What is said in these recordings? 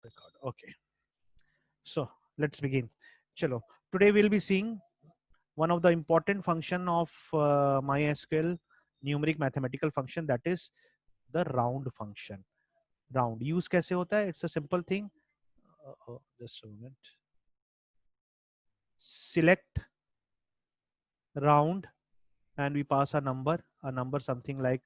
Okay, so let's begin. Chalo, today we'll be seeing one of the important function of MySQL numeric mathematical function, that is the round function. Round use कैसे होता है? It's a simple thing. Just a moment. Select round and we pass a number something like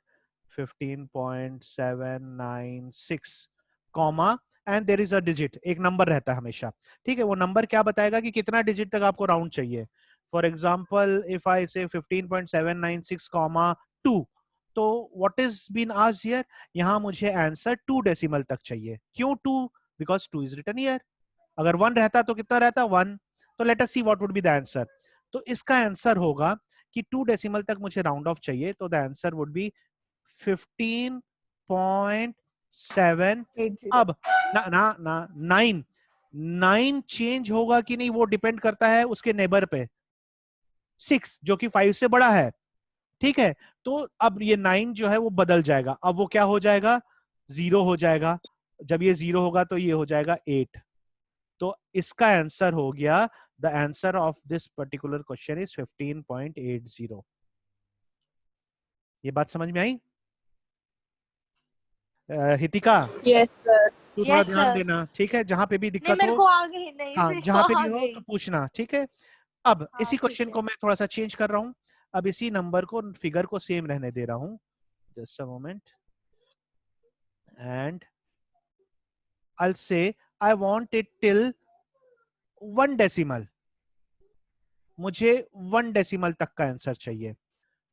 15.796 comma and there is a digit, एक number रहता है हमेशा, ठीक है। वो नंबर क्या बताएगा कि कितना डिजिट तक आपको राउंड चाहिए। फॉर एग्जांपल इफ आई से 15.796 कॉमा 2, तो what is been asked here, यहां मुझे आंसर 2 डेसिमल तक चाहिए। क्यों 2? Because 2 is written here. अगर 1 रहता तो कितना रहता? 1। तो let us see what would be the answer. तो इसका आंसर होगा कि 2 डेसिमल तक मुझे राउंड ऑफ चाहिए, तो द आंसर वुड बी 15.7। अब ना ना ना 9 चेंज होगा कि नहीं वो डिपेंड करता है उसके नेबर पे। 6 जो कि 5 से बड़ा है, ठीक है। तो अब ये 9 जो है वो बदल जाएगा, अब वो क्या हो जाएगा? 0 हो जाएगा। जब ये 0 होगा तो ये हो जाएगा 8। तो इसका आंसर हो गया, the answer of this particular question is 15.80। ये बात समझ में आई? Hitika, yes sir. तू थोड़ा ध्यान देना, ठीक है। जहां पे भी नहीं दिक्कत मेरे हो, को आ गई, नहीं हाँ मेरे को जहां पे आ भी हो गई। तो पूछना, ठीक है। अब हाँ इसी ठीक क्वेश्चन है। को मैं थोड़ा सा चेंज कर रहा हूं। अब इसी नंबर को, फिगर को सेम रहने दे रहा हूं। Just a moment and I'll say I want it till 1 decimal. मुझे 1 डेसिमल तक का आंसर चाहिए,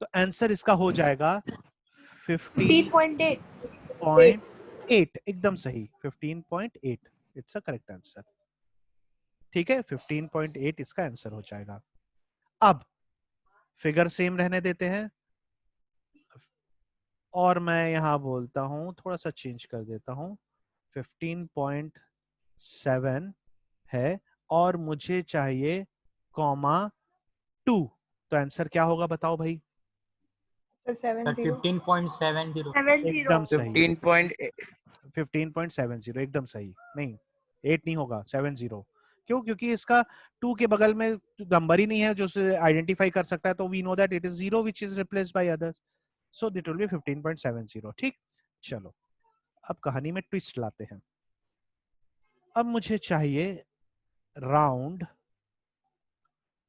तो आंसर इसका हो जाएगा 15.8। 15.8। एकदम सही, 15.8 इट्स अ करेक्ट आंसर, ठीक है। 15.8 इसका आंसर हो जाएगा। अब फिगर सेम रहने देते हैं और मैं यहां बोलता हूं, थोड़ा सा चेंज कर देता हूं, 15.7 है और मुझे चाहिए कॉमा 2। तो आंसर क्या होगा बताओ भाई? 15.70। एकदम सही, 15.8। 15.70 एकदम सही। नहीं 8 नहीं होगा, 70। क्यों? क्योंकि इसका 2 के बगल में नंबर ही नहीं है जो उसे आइडेंटिफाई कर सकता है, तो we know that it is 0 which is replaced by others, so it will be 15.70। ठीक, चलो अब कहानी में ट्विस्ट लाते हैं। अब मुझे चाहिए राउंड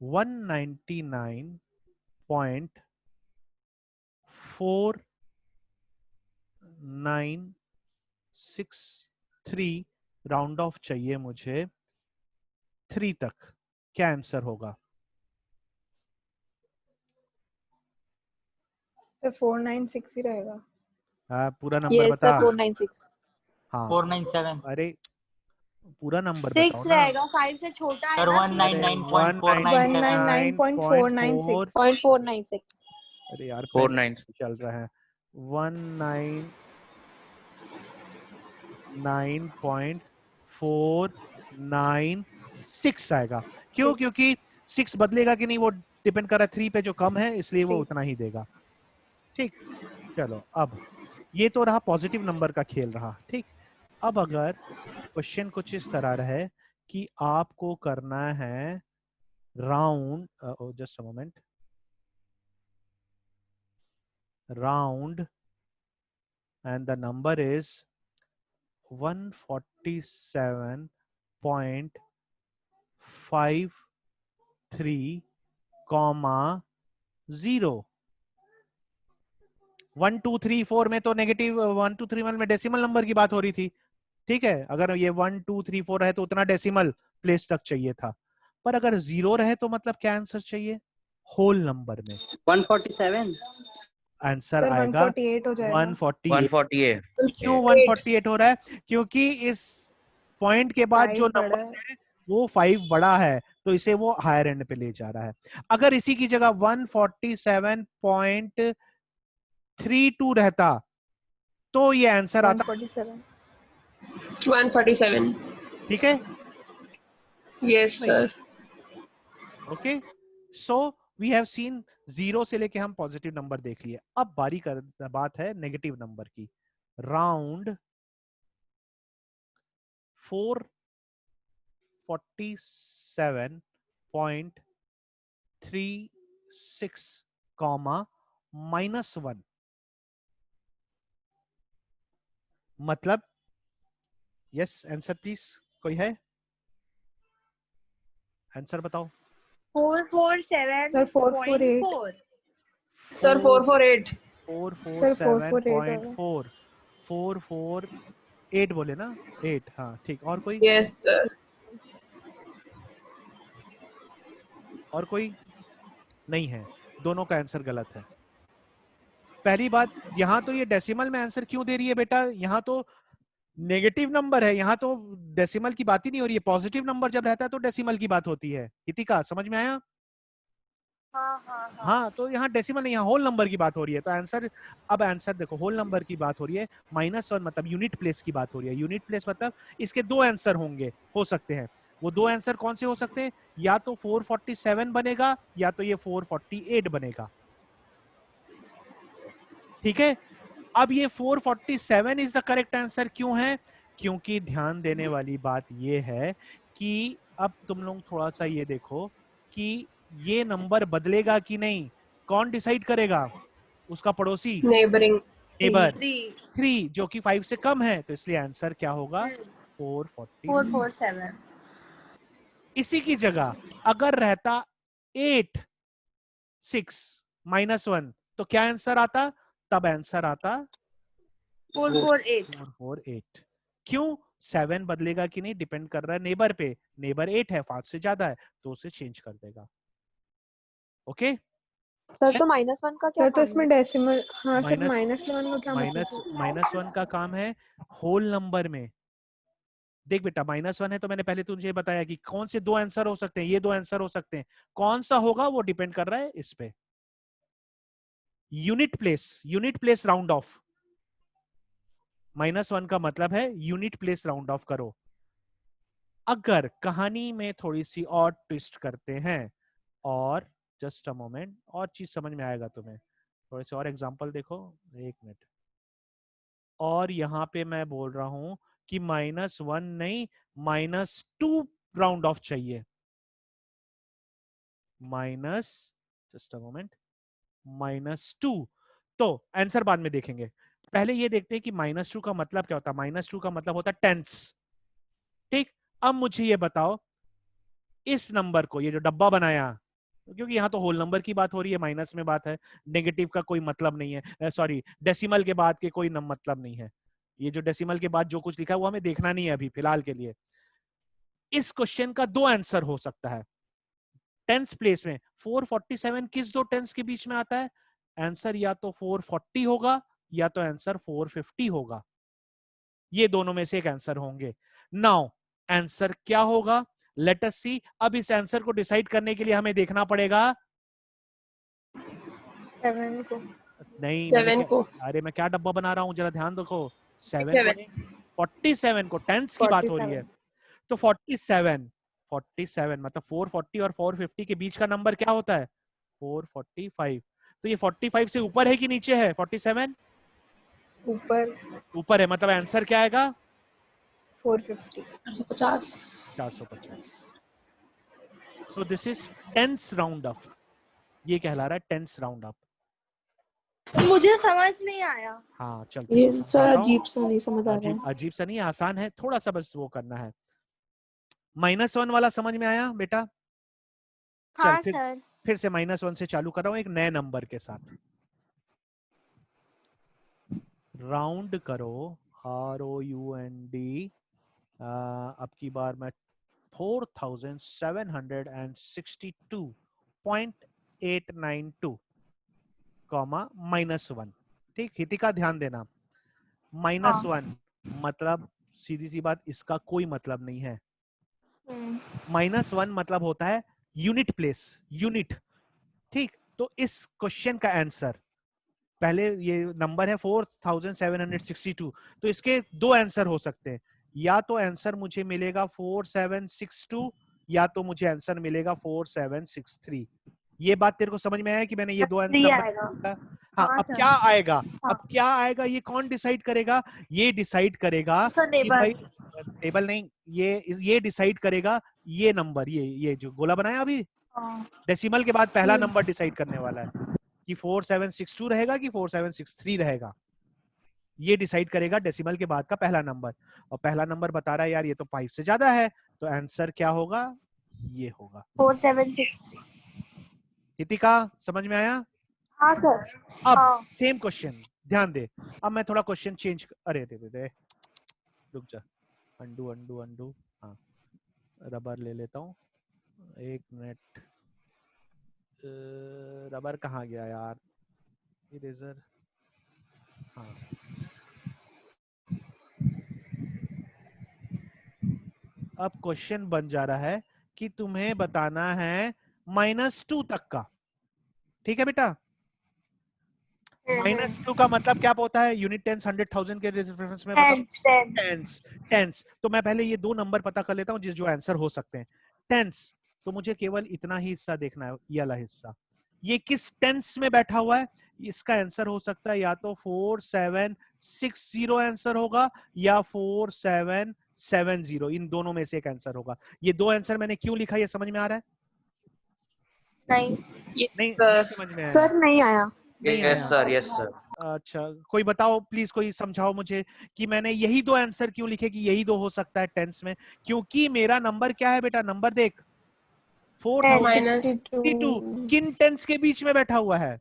199.4963 राउंड ऑफ चाहिए मुझे 3 तक। क्या आंसर होगा? सर 496 ही रहेगा। पूरा नंबर यस बता। सर 496। हाँ 497। अरे पूरा नंबर 6 बताओ ना। रहेगा, 5 से छोटा है सर ना। 199.497। 199.496। 0.496। अरे यार 49 चल रहा है 199.496 आएगा। क्यों? क्योंकि 6 बदलेगा कि नहीं वो डिपेंड कर रहा है 3 पे, जो कम है इसलिए वो उतना ही देगा। ठीक, चलो अब ये तो रहा पॉजिटिव नंबर का खेल रहा, ठीक। अब अगर क्वेश्चन कुछ इस तरह रहे कि आपको करना है round, just a moment, round and the number is 147.53 comma 0। 1 2 3 4 में तो नेगेटिव 1 2 3 में डेसिमल नंबर की बात हो रही थी, ठीक है। अगर ये 1 2 3 4 है तो उतना डेसिमल प्लेस तक चाहिए था, पर अगर 0 रहे तो मतलब क्या आंसर चाहिए? होल नंबर में 147। आंसर सर आएगा 148 हो जाएगा। 148। 148। क्यों 148 हो रहा है? क्योंकि इस पॉइंट के बाद जो 5 बड़ा नंबर है। है वो 5 बड़ा है, तो इसे वो हायर एंड पे ले जा रहा है। अगर इसी की जगह 147.32 रहता तो ये आंसर आता, 147। ठीक है। Yes sir. Okay, so we have seen 0 से लेके हम पॉजिटिव नंबर देख लिए। अब बारी कर बात है नेगेटिव नंबर की। राउंड 447.36 कॉमा -1 मतलब यस आंसर प्लीज, कोई है आंसर बताओ। 447.4 सर 448 447.4 448 बोले ना 8, हाँ ठीक। और कोई यस सर और कोई नहीं है, दोनों का आंसर गलत है। पहली बात, यहाँ तो ये डेसिमल में आंसर क्यों दे रही है बेटा, यहाँ तो नेगेटिव नंबर है, यहाँ तो डेसिमल की बात ही नहीं हो रही है। पॉजिटिव नंबर जब रहता है तो डेसिमल की बात होती है। इतिका समझ में आया? हाँ, तो यहाँ डेसिमल नहीं, यहाँ होल नंबर की बात हो रही है। तो आंसर, अब आंसर देखो, होल नंबर की बात हो रही है, -1 मतलब यूनिट प्लेस की बात हो रही है। यूनिट प्लेस मतलब इसके दो आंसर होंगे, हो सकते हैं। वो दो आंसर कौन से हो सकते हैं? या तो 447 बनेगा या तो ये 448 बनेगा। ठीक है, अब ये 447 इज द करेक्ट आंसर क्यों है? क्योंकि ध्यान देने वाली बात ये है कि अब तुम लोग थोड़ा सा ये देखो कि ये नंबर बदलेगा कि नहीं, कौन डिसाइड करेगा? उसका पड़ोसी, नेबरिंग नेबर 3 3 जो कि 5 से कम है, तो इसलिए आंसर क्या होगा? 447। 447 इसी की जगह अगर रहता 8 6 -1 तो क्या आंसर आता? तब आंसर आता 448 448। क्यों? 7 बदलेगा कि नहीं डिपेंड कर रहा है नेबर पे। नेबर 8 है, 5 से ज्यादा है, तो उसे चेंज कर देगा। ओके, सर तो -1 का क्या सर तो काम इसमें है? डेसिमल, हाँ सर माइनस -1 का क्या मतलब है? -1 का काम है होल नंबर में। देख बेटा, -1 है तो मैंने पहले तुझे बताया कि कौन से दो आंसर हो सकते हैं, ये दो आंसर हो सकते हैं। कौन सा होगा वो डिपेंड कर रहा है इस पे। Unit place round of. -1 का मतलब है यूनिट प्लेस राउंड ऑफ करो। अगर कहानी में थोड़ी सी और ट्विस्ट करते हैं, और जस्ट अ मोमेंट, और चीज समझ में आएगा तुम्हें। थोड़े से और एग्जांपल देखो, 1 मिनट। और यहाँ पे मैं बोल रहा हूं कि -1 नहीं, -2 राउंड ऑफ चाहिए। Just a moment, -2। तो आंसर बाद में देखेंगे, पहले ये देखते हैं कि -2 का मतलब क्या होता है। -2 का मतलब होता है टेंस। ठीक, अब मुझे ये बताओ, इस नंबर को, ये जो डब्बा बनाया, क्योंकि यहाँ तो होल नंबर की बात हो रही है, माइनस में बात है, नेगेटिव का कोई मतलब नहीं है, सॉरी डेसिमल के बाद के कोई मतलब नहीं है। ये जो डेसिमल के बाद जो कुछ लिखा है वो हमें देखना नहीं है अभी फिलहाल के लिए। इस क्वेश्चन का दो आंसर हो सकता है टेंस प्लेस में। 447 किस दो टेंस के बीच में आता है? आंसर या तो 440 होगा या तो आंसर 450 होगा। ये दोनों में से एक आंसर होंगे। नाउ आंसर क्या होगा, लेट अस सी। अब इस आंसर को डिसाइड करने के लिए हमें देखना पड़ेगा 7 को। नहीं, मैंने 7 क्या, को अरे मैं क्या डब्बा बना रहा हूं, जरा ध्यान रखो। 7 को 7 नहीं, 47 को, टेंस की बात हो रही है। 47 तो 47 मतलब 440 और 450 के बीच का नंबर क्या होता है? 445। तो ये 45 से ऊपर है कि नीचे है? 47 ऊपर, ऊपर है, मतलब आंसर क्या आएगा? 450 50। 450। So this is tens round off. ये कहला रहा है टेंस राउंड ऑफ। मुझे समझ नहीं आया। हाँ चल, ये तुमको सर समझाता हूँ। अजीब सा नहीं समझ आ रहा है। अजीब सा नहीं, आसान है, थोड़ा सा बस वो करना है। -1 वाला समझ में आया बेटा? चल हाँ सर। फिर से -1 से चालू कर रहा हूं एक नए नंबर के साथ। राउंड करो, ROUND। अब की बार मैं 4762.892 कॉमा -1। ठीक, हितिका ध्यान देना, -1 मतलब सीधी सी बात, इसका कोई मतलब नहीं है। -1 मतलब होता है यूनिट प्लेस, यूनिट। ठीक, तो इस क्वेश्चन का आंसर, पहले ये नंबर है 4762, तो इसके दो आंसर हो सकते हैं। या तो आंसर मुझे मिलेगा 4762 या तो मुझे आंसर मिलेगा 4763। ये बात तेरे को समझ में आया कि मैंने ये दो आंसर 3 नंबर? आएगा। हाँ, हाँ अब सर। क्या आएगा? हाँ। अब क्या आएगा ये कौन डिसाइड करेगा? ये डिसाइड करेगा उसका कि भाई नेबर। टेबल नहीं, ये डिसाइड करेगा ये नंबर, ये जो गोला बनाया अभी, डेसिमल के बाद पहला नंबर डिसाइड करने वाला है कि 4762 रहेगा कि 4763 रहेगा। ये डिसाइड करेगा डेसिमल के बाद का पहला नंबर, और पहला नंबर बता रहा है यार ये तो 5 से ज्यादा है, तो आंसर क्या होगा, ये होगा। 4763। हितिका समझ में आया? हाँ सर। अब हाँ। सेम क्वेश्चन, ध्यान दे। अब मैं थोड़ा क्वेश्चन चेंज, अरे दे रुक जा, अंडू अंडू अंडू, हाँ रबर ले लेता हूँ, एक मिनट। रबर कहाँ गया यार, इरेजर, हाँ। अब क्वेश्चन बन जा रहा है कि तुम्हें बताना है -2 तक का, ठीक है बेटा? -2 का मतलब क्या होता है? यूनिट टेंस 100,000 के रेफरेंस में बताओ। Tens, tens. तो मैं पहले ये 2 नंबर पता कर लेता हूँ जिस जो आंसर हो सकते हैं। टेंस, तो मुझे केवल इतना ही हिस्सा देखना है, ये वाला हिस्सा। ये किस टेंस में बैठा हुआ है? इसका आंसर हो सकता है या तो 4760 आंसर होगा या 4770, इन दोनों में से एक आंसर होगा। ये 2 आंसर मैंने क्यों लिखा, ये समझ में आ रहा है? नहीं, नहीं समझ में आया? सर नहीं आया। नहीं यस आया? Sir, yes sir. अच्छा, कोई बताओ प्लीज, कोई समझाओ मुझे कि मैंने यही 2 आंसर क्यों लिखे कि यही 2 हो सकता है टेंस में। क्योंकि मेरा नंबर क्या है बेटा, नंबर देख, 4062 किन टेंस के बीच में बैठा हुआ है?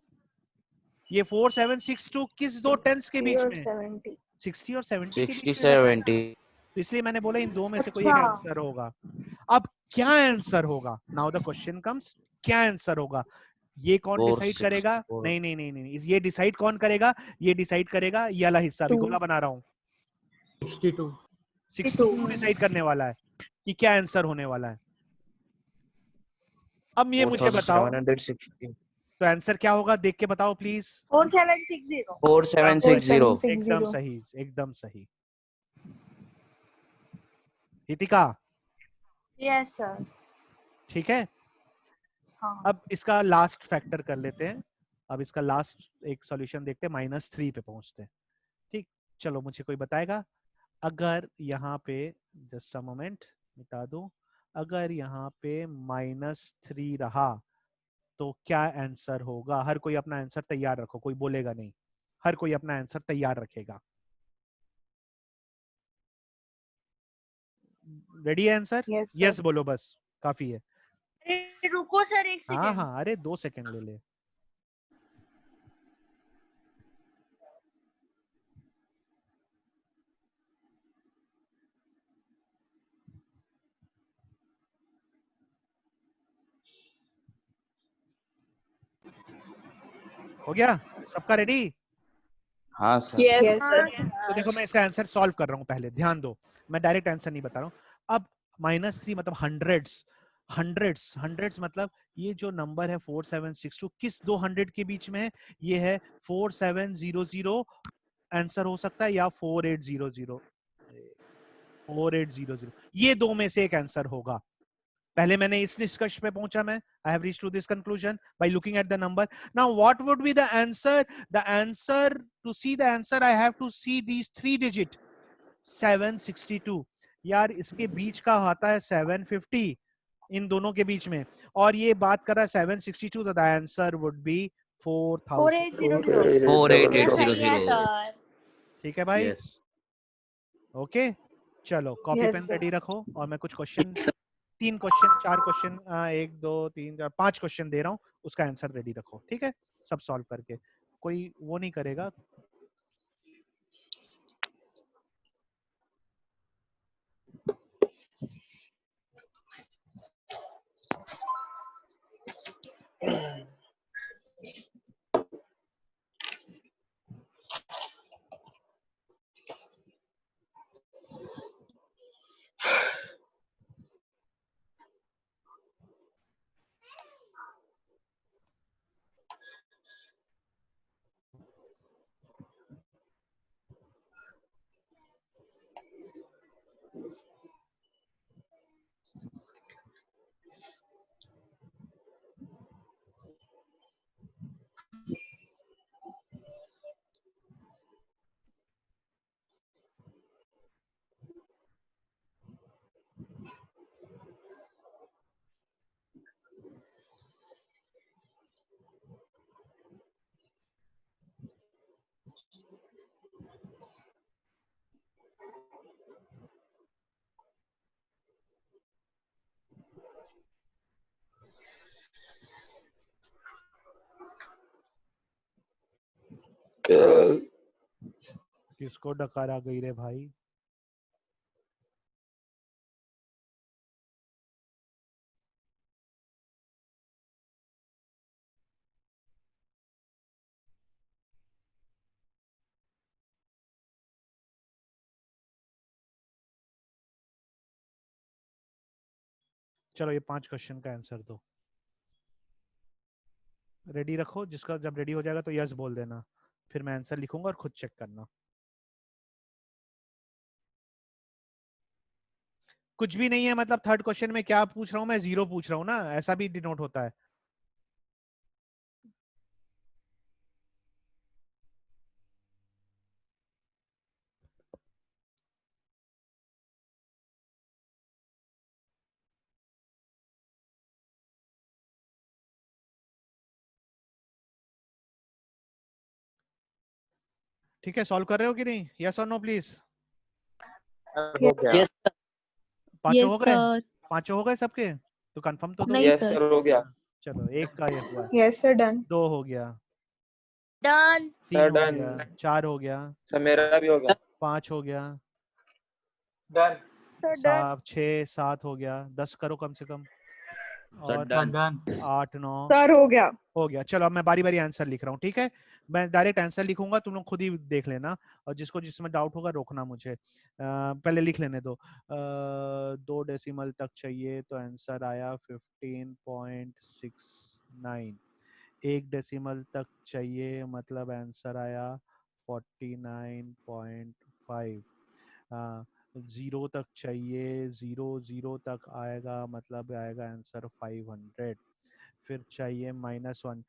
ये 4762 किस 2 टेंस के बीच में? 60 और 70 के 60 बीच में बैठा है। 70। तो इसलिए मैंने बोला इन 2 में से कोई एक अच्छा। आंसर होगा। अब क्या आंसर होगा, नाउ द क्वेश्चन कम्स, क्या आंसर होगा? ये कौन 4 डिसाइड 6 करेगा? 4। नहीं नहीं नहीं नहीं, ये डिसाइड कौन करेगा? ये डिसाइड करेगा ये वाला हिस्सा, भी गोला बना रहा हूँ, 62 डिसाइड करने वाला है कि क्या आंसर होने वाला है। अब ये मुझे बताओ, 4760। तो आंसर क्या होगा, देख के बताओ प्लीज। 4760। 4760। एकदम सही, एकदम सही। Hitika yes sir. ठीक है? हाँ। अब इसका लास्ट फैक्टर कर लेते हैं। अब इसका लास्ट एक सॉल्यूशन देखते हैं, -3 पे पहुंचते हैं। ठीक, चलो मुझे कोई बताएगा, अगर यहाँ पे, जस्ट अ मोमेंट मिटा दो, अगर यहाँ पे -3 रहा तो क्या आंसर होगा? हर कोई अपना आंसर तैयार रखो, कोई बोलेगा नहीं, हर कोई अपना आंसर तैयार रखेगा। रेडी है आंसर? यस बोलो बस, काफी है। रुको सर, एक हाँ सेकेंड। हाँ, अरे 2 सेकंड ले ले। हो गया सबका रेडी? हाँ सर। Yes sir. तो देखो मैं इसका आंसर सॉल्व कर रहा हूँ, पहले ध्यान दो, मैं डायरेक्ट आंसर नहीं बता रहा हूँ। अब -3 मतलब हंड्रेड्स, हंड्रेड्स, हंड्रेड्स मतलब ये जो नंबर है 4762 किस 2 100 के बीच में है? ये है 4700, आंसर हो सकता है, या 4800, 4800, ये 2 में से एक आंसर होगा। पहले मैंने इस निष्कर्ष पे पहुंचा, मैं I have reached to this conclusion by looking at the number. Now what would be the answer? The answer, to see the answer I have to see these 3 digit, 762। यार इसके बीच का आता है 750, इन दोनों के बीच में, और ये बात कर रहा है 762, तो द आंसर वुड बी 4000। 48800। ठीक है भाई? यस। ओके, चलो copy Yes, pen sir. Ready रखो, और मैं कुछ क्वेश्चन, 3 क्वेश्चन 4 क्वेश्चन, 1 2 3 4 5 क्वेश्चन दे रहा हूँ, उसका आंसर रेडी रखो, ठीक है? सब सॉल्व करके, कोई वो नहीं करेगा। किसको डकार आ गई रे भाई? चलो ये 5 क्वेश्चन का आंसर दो। रेडी रखो, जिसका जब रेडी हो जाएगा तो यस बोल देना, फिर मैं आंसर लिखूंगा और खुद चेक करना। कुछ भी नहीं है मतलब थर्ड क्वेश्चन में क्या पूछ रहा हूँ मैं, 0 पूछ रहा हूँ ना, ऐसा भी डिनोट होता है। ठीक है, सॉल्व कर रहे हो कि नहीं? यस और नो प्लीज। हो गया। यस पांचों हो यस गए? सर। पांचों हो गए सबके? तो कंफर्म तो दो। नहीं यस सर। सर हो गया। चलो एक का ये हुआ, यस सर डन। 2 हो गया, डन 3 हो डन। गया, 4 हो गया, सर मेरा भी हो गया। 5 हो गया, डन। सर डन 6 7 हो गया, 10 करो कम से कम, सर और डन। 8 9 सर हो गया। हो गया। चलो अब मैं बारी बारी आंसर लिख रहा हूँ, ठीक है? मैं डायरेक्ट आंसर लिखूंगा, तुम लोग खुद ही देख लेना, और जिसको जिसमें डाउट होगा रोकना मुझे। पहले लिख लेने दो। 2 डेसिमल तक चाहिए तो आंसर आया 15.69। 1 डेसिमल तक चाहिए मतलब आंसर आया 49.5। 0 तक चाहिए, 0 तक आएगा मतलब आएगा आंसर 500। फिर चाहिए -1,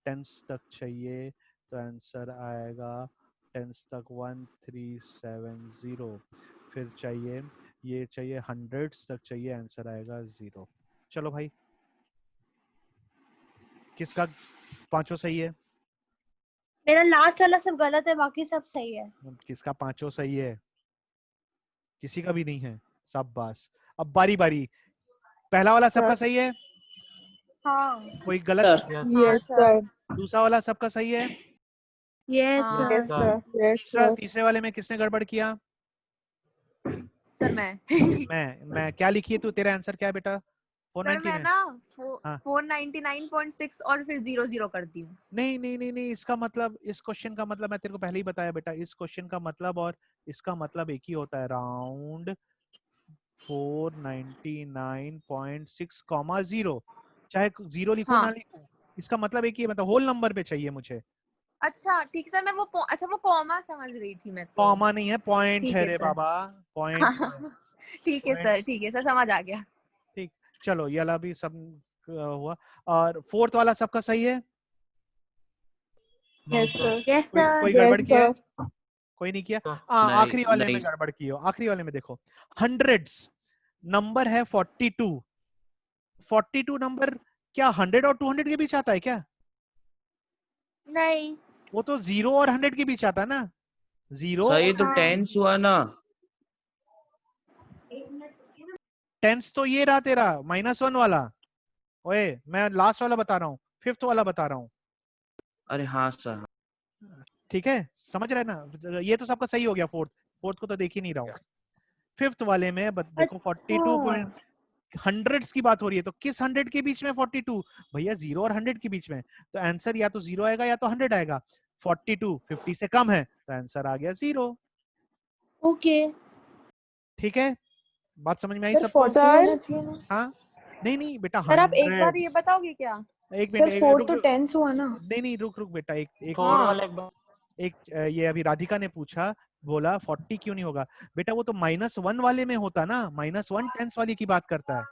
टेंस तक चाहिए तो आंसर आएगा टेंस तक 1370। फिर चाहिए, ये चाहिए हंड्रेड्स तक चाहिए, आंसर आएगा 0। चलो भाई, किसका पांचों सही है? मेरा लास्ट वाला सब गलत है, बाकी सब सही है। किसका पांचों सही है? किसी का भी नहीं है। शाबाश। अब बारी बारी, पहला वाला सबका सही है? हाँ कोई गलत? Yes sir. दूसरा वाला सबका सही है? यस हाँ। Yes sir. यस तीसरा, सर। तीसरे वाले में किसने गड़बड़ किया? सर मैं मैं क्या लिखी है तू? तेरा आंसर क्या है बेटा? सर 490 मैं में? ना हाँ। 499.6 और फिर 00 करती हूँ। नहीं नहीं नहीं नहीं, इसका मतलब, इस क्वेश्चन का मतलब मैं तेरे को पहले ही बताया बेटा, इस क्वेश्चन का मतलब और इसका मतलब एक ही होता है, राउंड 499.6, 0। चाहे 0 लिखो हाँ। ना लिखो, इसका मतलब एक ही है, मतलब होल नंबर पे चाहिए मुझे। अच्छा ठीक सर, मैं वो अच्छा वो कॉमा समझ रही थी मैं तो। कॉमा नहीं है, पॉइंट ठीक है है रे सर। बाबा, पॉइंट है। ठीक है सर, ठीक है सर, समझ आ गया। ठीक, चलो ये वाला भी सब हुआ। और फोर्थ वाला सबका सही है? Yes sir. यस कोई सर कोई गड़बड़ यस किया है? सर। कोई नहीं किया? नहीं आखिरी वाले में नहीं गड़बड़ की हो, आखिरी वाले में देखो, हंड्रेड्स नंबर है 42। 42 नंबर क्या 100 और 200 के बीच आता है क्या? नहीं वो तो 0 और 100 के बीच आता है ना, 0 सही और तो हाँ। टेंस हुआ ना। टेंस तो ये रहा तेरा -1 वाला। ओए मैं लास्ट वाला बता रहा हूँ, फिफ्थ वाला बता रहा हूँ, अरे हाँ सर। ठीक है? समझ रहे हैं ना? ये तो सबका सही हो गया, फोर्थ, फोर्थ को तो देख ही नहीं रहा हूँ। फिफ्थ वाले में देखो 42 हंड्रेड्स की बात हो रही है, तो किस 100 के बीच में 42? भैया 0 और 100 के बीच में, तो आंसर या तो 0 आएगा या तो 100 आएगा। 42 50 से कम है तो आंसर आ गया 0। ओके ठीक है, बात समझ में आई सर सबको? 40 होना चाहिए ना। हाँ, नहीं नहीं बेटा, सर आप एक बार ये 100। बताओगे क्या? एक सर मिनट, 4 रुक तो रुक, 10 हुआ ना। नहीं नहीं रुक रुक बेटा, एक हाँ। एक ये अभी राधिका ने पूछा, बोला 40 क्यों नहीं होगा? बेटा वो तो -1 वाले में होता ना, -1 टेंस वाली की बात करता है।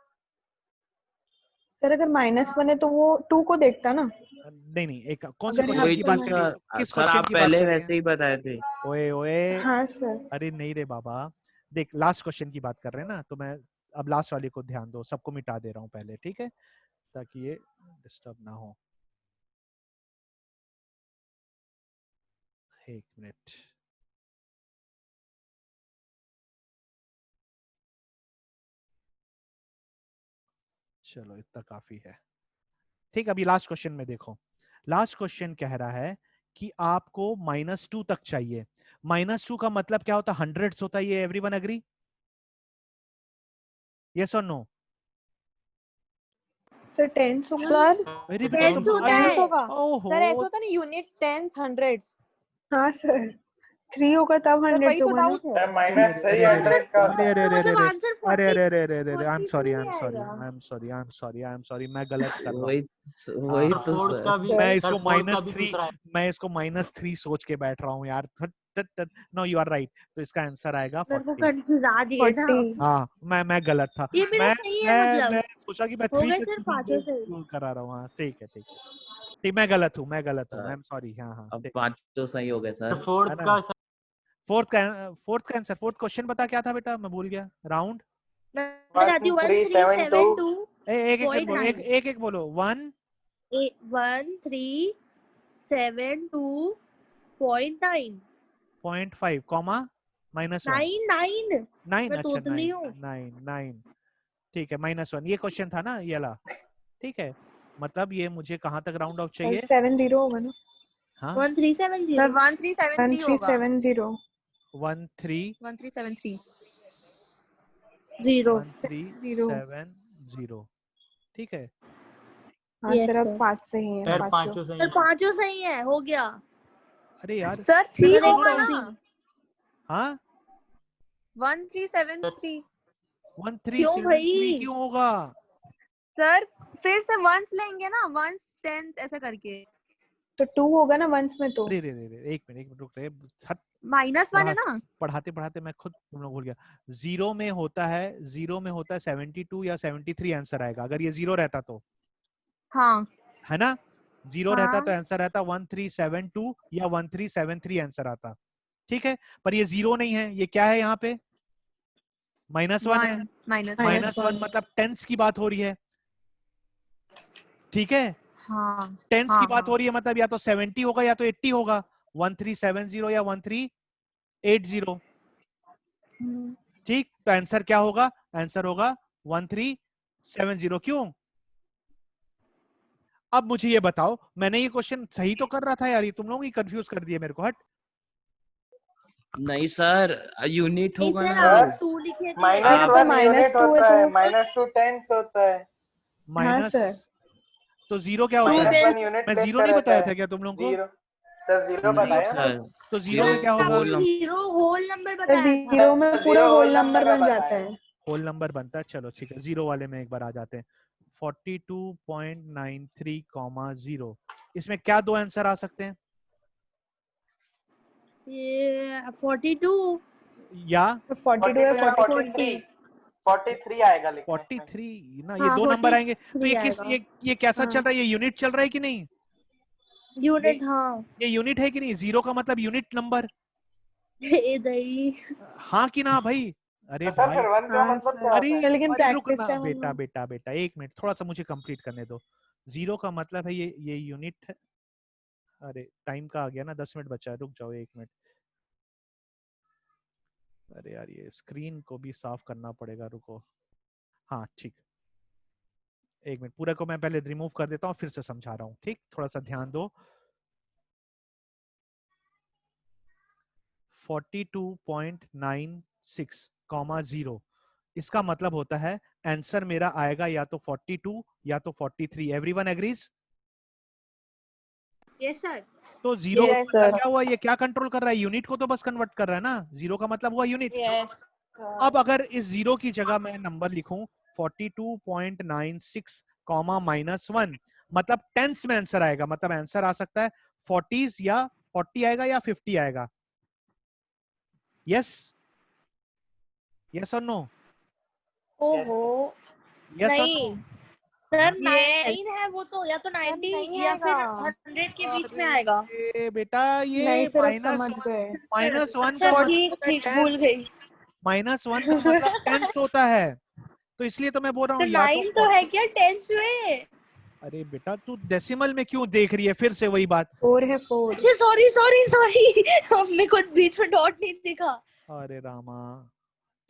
सर अगर -1 है तो वो 2 को देखता ना। नहीं नहीं, एक कौन से अगर यहाँ क्वेश्चन वही की पे बात तो कर रही है? सर। तो किस सर क्वेश्चन आप की बात पहले कर रही है? वैसे ही बताए थे। ओए ओए, हाँ सर। अरे नहीं रे बाबा, देख लास्ट क्वेश्चन की बात कर रहे हैं ना, तो मैं अब लास्ट वाले को ध्यान दो, सबको मिटा दे रहा हूँ पहले, ठीक है, ताकि ये डिस्टर्ब ना हो। एक मिनट, चलो इतना काफी है। ठीक, अभी लास्ट क्वेश्चन में देखो, लास्ट क्वेश्चन कह रहा है कि आपको -2 तक चाहिए। -2 का मतलब क्या होता है? हंड्रेड्स होता है। ये एवरीवन एग्री? यस और नो? सर टेंस होगा। सर वेरी टेंस होता टेंस है। होगा। ओहो, सर ऐसा होता है ना, यूनिट टेंस हंड्रेड्स। हाँ सर 3 होगा तब सर वही 100 तो होगा ना। डाउट है। सर माइनस अरे 3 100 का होता अरे है। अरे अरे मतलब अरे आंसर अरे 40 अरे अरे अरे अरे आई एम 42 सॉरी, आई ही एम सॉरी, आएगा। I am sorry, I am sorry, I am sorry, मैं गलत कर रहा हूँ। वही वही हाँ, तो फोर्थ सर। का भी मैं सर इसको फोर्थ का भी -3 दूसरा है। मैं इसको -3 सोच के बैठ रहा हूँ यार। No you are right. तो इसका आंसर आएगा मेरे को 40। कंफ्यूज आ दिए ना। 40। हाँ, मैं गलत था। ये मेरा मैं सही है मतलब। मैं सोचा कि मैं हो 3 गए तक सर पांचों से। करा रहा हूँ। हाँ, ठीक है, ठीक है, ठीक, मैं गलत हूँ, मैं गलत हूँ, आई एम सॉरी। हाँ हाँ, अब ठीक 5 तो सही हो गए सर सर। फोर्थ है ना। का सर फोर्थ का आंसर, फोर्थ क्वेश्चन बता क्या था बेटा? मैं भूल गया। राउंड मैं बताती हूँ 1372 एक एक बोलो, 1372.9 एक बोलो। 1372.9 1.5 कॉमा -1 9 9। मैं अच्छा, तोतली 9 हूँ। 9 9, ठीक है। -1 ये क्वेश्चन था ना ये वाला, ठीक है। मतलब ये मुझे कहाँ तक राउंड ऑफ चाहिए? 70 होगा ना। हाँ, 1370 सर 1373 होगा। 1370 13 1373 0। 1370, ठीक है। हाँ यस सर अब सर। 5 सही है सर पांचों। पांचों सही सर है। पांचों सही है, हो गया। अरे यार, सर 3 सर होगा एकदम ना। थ्री। हाँ, 1373। क्यों 1373 भाई? क्यों होगा? सर फिर से वंस लेंगे ना, वंस टेंस ऐसा करके। तो 2 होगा ना वंस में तो। अरे रे रे रे, एक मिनट रुक रहे। -1 है ना। पढ़ाते पढ़ाते मैं खुद तुम लोग भूल गया। जीरो में होता है 72 या 73 आंसर आएगा, अगर ये 0 रहता तो, हाँ है ना। 0 रहता तो हाँ। आंसर रहता 1372 या 1373 आंसर आता, ठीक है। पर ये 0 नहीं है, ये क्या है यहाँ पे? -1 है। 1 -1। -1 मतलब टेंस की बात हो रही है, ठीक है। हाँ टेंस की हाँ बात हाँ। हो रही है, मतलब या तो 70 होगा या तो 80 होगा। 1370 या 1380, ठीक। तो आंसर क्या होगा? आंसर होगा 1370। क्यों? अब मुझे ये बताओ, मैंने ये क्वेश्चन सही तो कर रहा था यार, ये तुम लोग ही कंफ्यूज कर दिए मेरे को। हट। नहीं सर, यूनिट नहीं होगा सर ना। आप 2 लिखे थे। यहाँ -1 पे यूनिट -2 है होता है, तो -2 टेंस होता है। हाँ माइनस सर। तो 0 क्या होता है? -1 यूनिट मैं प्लेस 0 का नहीं रहता बताया है। था क्या तुम लोगों को? 0 सर 0 नहीं बताया ना। सर, तो 0 जीरो में क्या होगा? आपने होल नंबर। 0 होल नंबर तो बताया था। 0 में पूरा 0 होल होल नंबर नंबर का बन जाता बताया। है। होल नंबर बनता है। चलो ठीक है, 0 वाले में एक बार आ जाते हैं। 42.93, 0। इसमें क्या दो आंसर आ सकते हैं? ये 42 या तो 42 42 या या 43। 43 आएगा लेकिन इसमें। 43 ना, ये हाँ दो नंबर आएंगे। तो 43 ये आएगा। ये कैसा हाँ चल रहा है? ये यूनिट चल रहा है कि नहीं? यूनिट हाँ। ये यूनिट है कि नहीं? 0 का मतलब यूनिट नंबर। ए दही। हाँ कि ना भाई? अरे तो सर भाई, फिर 1 का हाँ मतलब सर क्या होता है? लेकिन अरे प्रैक्टिस रुकना टाइम बेटा हम बेटा बेटा, एक मिनट, थोड़ा सा मुझे कंप्लीट करने दो। 0 का मतलब है ये यूनिट है। अरे टाइम का आ गया ना, 10 मिनट बचा है, रुक जाओ 1 मिनट। अरे यार, ये स्क्रीन को भी साफ करना पड़ेगा, रुको। हाँ ठीक, 1 मिनट। पूरा को मैं पहले रिमूव कर देता हूँ, फिर से समझा रहा हूँ, ठीक। थोड़ा सा ध्यान दो। 42.96, इसका मतलब होता है आंसर मेरा आएगा या तो 42 या तो 43। Everyone agrees? Yes sir. तो 0 का यस मतलब सर। क्या हुआ? ये क्या कंट्रोल कर रहा है? यूनिट को तो बस कन्वर्ट कर रहा है ना। 0 का मतलब हुआ यूनिट। यस अब अगर इस 0 की जगह मैं नंबर लिखूं 42.96 -1, मतलब टेंस में आंसर आएगा। मतलब आंसर आ सकता है 40s या 40 आएगा या 50 आएगा। यस, यस और नो? ओहो यस और नहीं नो? Sir, Yes. 9 है वो तो, या तो 90 नहीं या फिर आएगा। 100 के बीच में आएगा। अरे बेटा, नहीं ये सर अब समझ गए। -1 अच्छा का मतलब ठीक होता है ठीक भूल टेंस। गई। -1 का मतलब टेंस होता है। तो इसलिए तो मैं बोल रहा तो हूँ या तो 9 तो है क्या 10 में? अरे बेटा, तू डेसिमल में क्यों देख रही है? फिर से वही बात। 4 है 4। अच्छा सॉरी सॉरी सॉरी मेरे को बीच में डॉट नहीं दिखा। अरे रामा,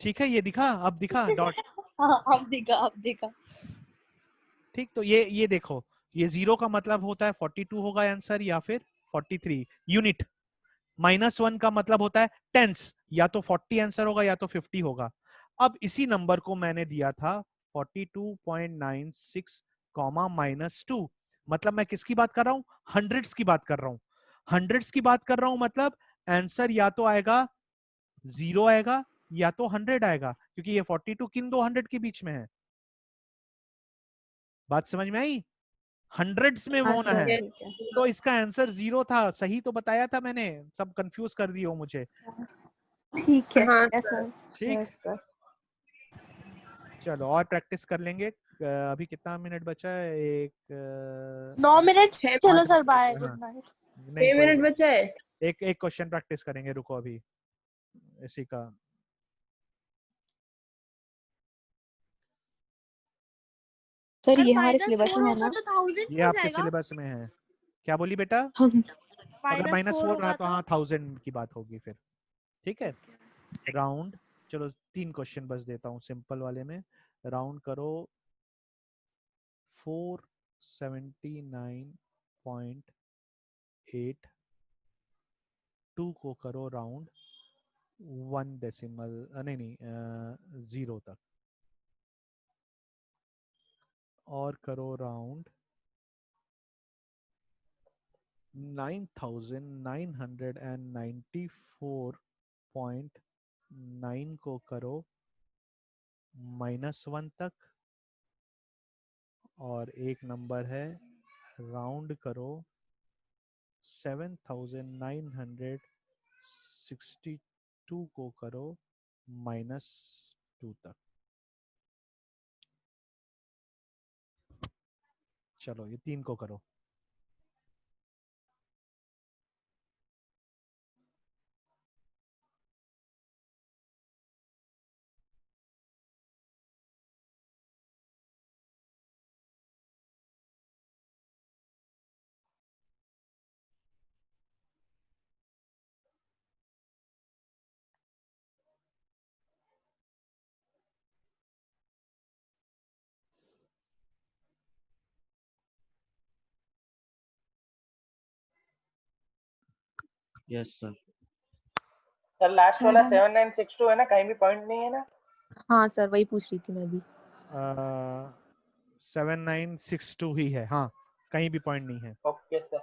ठीक है, ये दिखा, अब दिखा डॉट। हाँ अब दिखा अब दिखा। ठीक, तो ये देखो, ये 0 का मतलब होता है 42 होगा आंसर, या फिर 43 यूनिट। -1 का मतलब होता है टेंस, या तो 40 आंसर होगा या तो 50 होगा। अब इसी नंबर को मैंने दिया था 42.96 कॉमा -2, मतलब मैं किसकी बात कर रहा हूँ? हंड्रेड्स की बात कर रहा हूँ। हंड्रेड्स की बात कर रहा हूँ, मतलब आंसर या तो आएगा 0 आएगा या तो 100 आएगा, क्योंकि ये 42 किन दो 100 के बीच में है। बात समझ में आई? हंड्रेड्स में वो हाँ होना सर है, ठीक है। तो इसका आंसर 0 था। सही तो बताया था मैंने, सब कंफ्यूज कर दिए हो मुझे। ठीक है हाँ सर। ठीक, यस सर। चलो और प्रैक्टिस कर लेंगे। अभी कितना मिनट बचा है? 9 मिनट। 6 चलो सर, बाय, हाँ, गुड नाइट। नहीं कोई मिनट बचा है। एक क्वेश्चन प्रैक्टिस करेंगे, रुको अभी इसी का। सर अगर ये हमारे सिलेबस -4 में है होगा ना? तो 1000 ये हो आपके जाएगा। सिलेबस में है। क्या बोली बेटा? अगर -4 -4 रहा होगा तो हाँ 1000 की बात होगी फिर। ठीक है, राउंड। चलो 3 क्वेश्चन बस देता हूँ सिंपल वाले में। राउंड करो 479.8, 2 को करो राउंड 1 डेसिमल, नहीं 0 तक, और करो राउंड 9994.9 को करो -1 तक, और एक नंबर है राउंड करो 7962 को करो -2 तक। चलो ये 3 को करो। Yes sir. सर लास्ट वाला 7962 है ना, कहीं भी पॉइंट नहीं है ना? हाँ सर वही पूछ रही थी मैं भी। 7962 ही है, हाँ कहीं भी पॉइंट नहीं है। Okay sir.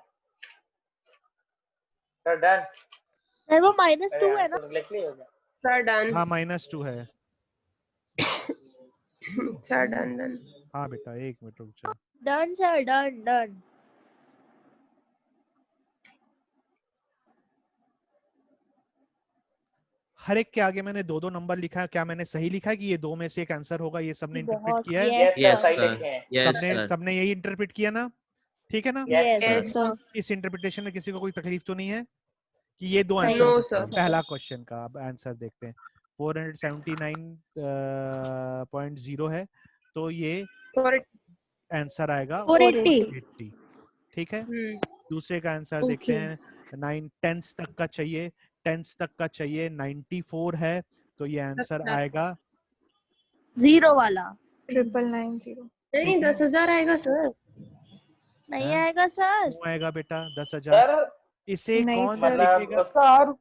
Sir done. Sir वो -2 है ना? आंसर लिख लिया होगा। Sir done. हाँ -2 है। Sir done done. हाँ बेटा एक मिनट रुक जाओ। Done sir, done done. हर एक के आगे मैंने 2-2 नंबर लिखा है। क्या मैंने सही लिखा है कि ये 2 में से एक आंसर होगा? ये सबने इंटरप्रेट बहुत, किया है? यस यस सर, यस सही सर। लिखे हैं। यस सबने सर। सबने यही इंटरप्रेट किया ना? ठीक है ना? Yes yes sir. सर। इस इंटरप्रिटेशन में किसी को कोई तकलीफ तो नहीं है कि ये 2 नहीं, आंसर नो हो सर। सकते हैं? पहला क्वेश्चन का अब आंसर देखते हैं। 479.0 है, तो ये फॉर आंसर आएगा 480। 480। ठीक है, दूसरे का आंसर देखते ओके। हैं। 9 टेंस तक का चाहिए, 10 तक का चाहिए, 94 है, तो ये आंसर आएगा 0 वाला 99990। नहीं ठीक है। 10,000 आएगा सर। नहीं हाँ? आएगा सर। क्यों आएगा बेटा 10,000? सर इसे नहीं कौन सर। मतलब देखेगा उसका और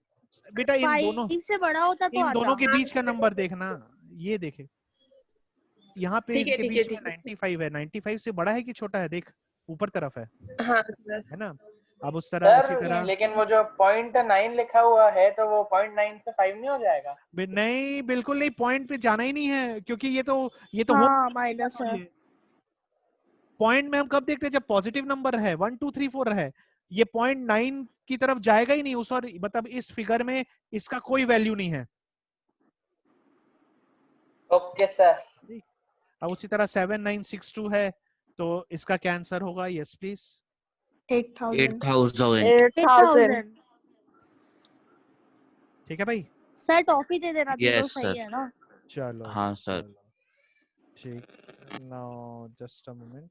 बेटा? इन दोनों 5 से बड़ा होता तो इन दोनों आता। के बीच का नंबर देखना, ये देखे यहाँ पे ठीक है इनके ठीक है बीच में ठीक है। 95 है। 95 से बड़ा है कि छोटा है? देख ऊपर तरफ हाँ सर। है ना? अब उस तरह उसी सर, तरह लेकिन वो जो 0.9 लिखा हुआ है तो वो 0.9 से 5 नहीं हो जाएगा? नहीं बिल्कुल नहीं, पॉइंट पे जाना ही नहीं है, क्योंकि ये तो हो हाँ माइनस है। पॉइंट में हम कब देखते हैं? जब पॉजिटिव नंबर है, 1 2 3 4 है। ये 0.9 की तरफ जाएगा ही नहीं उस, और मतलब इस फिगर में इसका कोई वैल्यू नहीं है। Okay sir. अब उसी तरह 7962 है, तो इसका क्या आंसर होगा? Yes please. 8,000। 8,000। 8000। ठीक है भाई, सर टॉफी दे देना, तीनों यस सही सर। है ना? चलो हाँ सर। चलो ठीक। Now just a moment.